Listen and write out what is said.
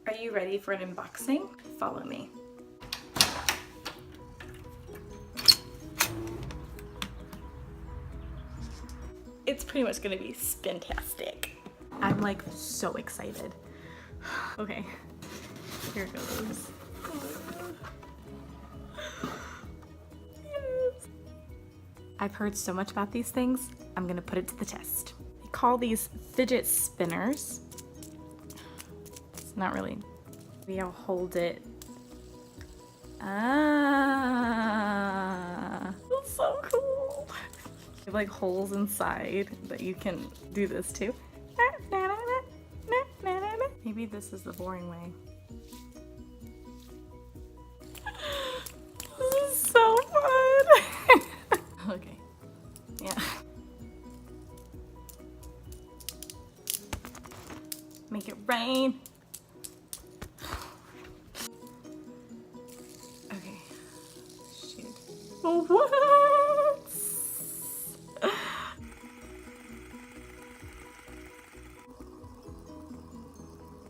Are you ready for an unboxing? Follow me. It's pretty much gonna be spintastic. I'm like so excited. Okay, here it goes. Yes. I've heard so much about these things, I'm gonna put it to the test. They call these fidget spinners. It's not really, maybe I'll hold it. Ah, that's so cool. They have like holes inside that you can do this too. Maybe this is the boring way. This is so fun. Okay, yeah. Make it rain. Okay, shoot. Oh, what?